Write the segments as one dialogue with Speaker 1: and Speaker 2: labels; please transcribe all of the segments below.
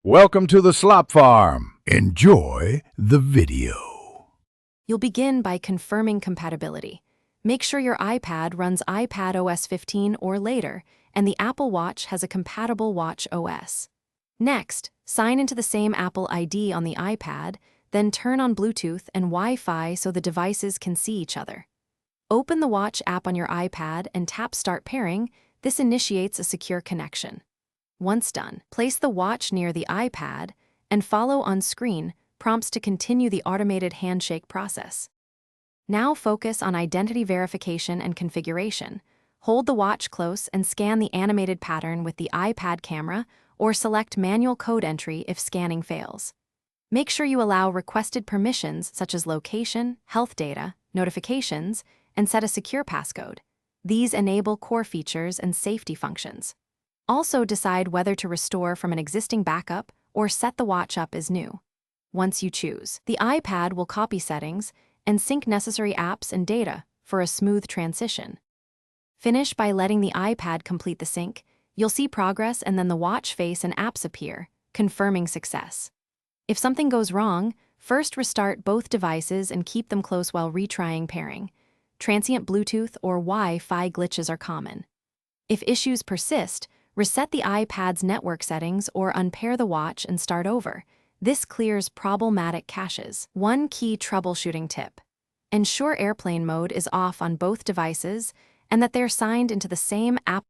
Speaker 1: Welcome to the Slop Farm. Enjoy the video.
Speaker 2: You'll begin by confirming compatibility. Make sure your iPad runs iPadOS 15 or later, and the Apple Watch has a compatible Watch OS. Next, sign into the same Apple ID on the iPad, then turn on Bluetooth and Wi-Fi so the devices can see each other. Open the Watch app on your iPad and tap Start Pairing. This initiates a secure connection. Once done, place the watch near the iPad and follow on screen prompts to continue the automated handshake process. Now focus on identity verification and configuration. Hold the watch close and scan the animated pattern with the iPad camera or select manual code entry if scanning fails. Make sure you allow requested permissions such as location, health data, notifications, and set a secure passcode. These enable core features and safety functions. Also decide whether to restore from an existing backup or set the watch up as new. Once you choose, the iPad will copy settings and sync necessary apps and data for a smooth transition. Finish by letting the iPad complete the sync. You'll see progress and then the watch face and apps appear, confirming success. If something goes wrong, first restart both devices and keep them close while retrying pairing. Transient Bluetooth or Wi-Fi glitches are common. If issues persist, reset the iPad's network settings or unpair the watch and start over. This clears problematic caches. One key troubleshooting tip: ensure airplane mode is off on both devices and that they're signed into the same app.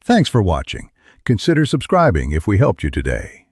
Speaker 1: Thanks for watching. Consider subscribing if we helped you today.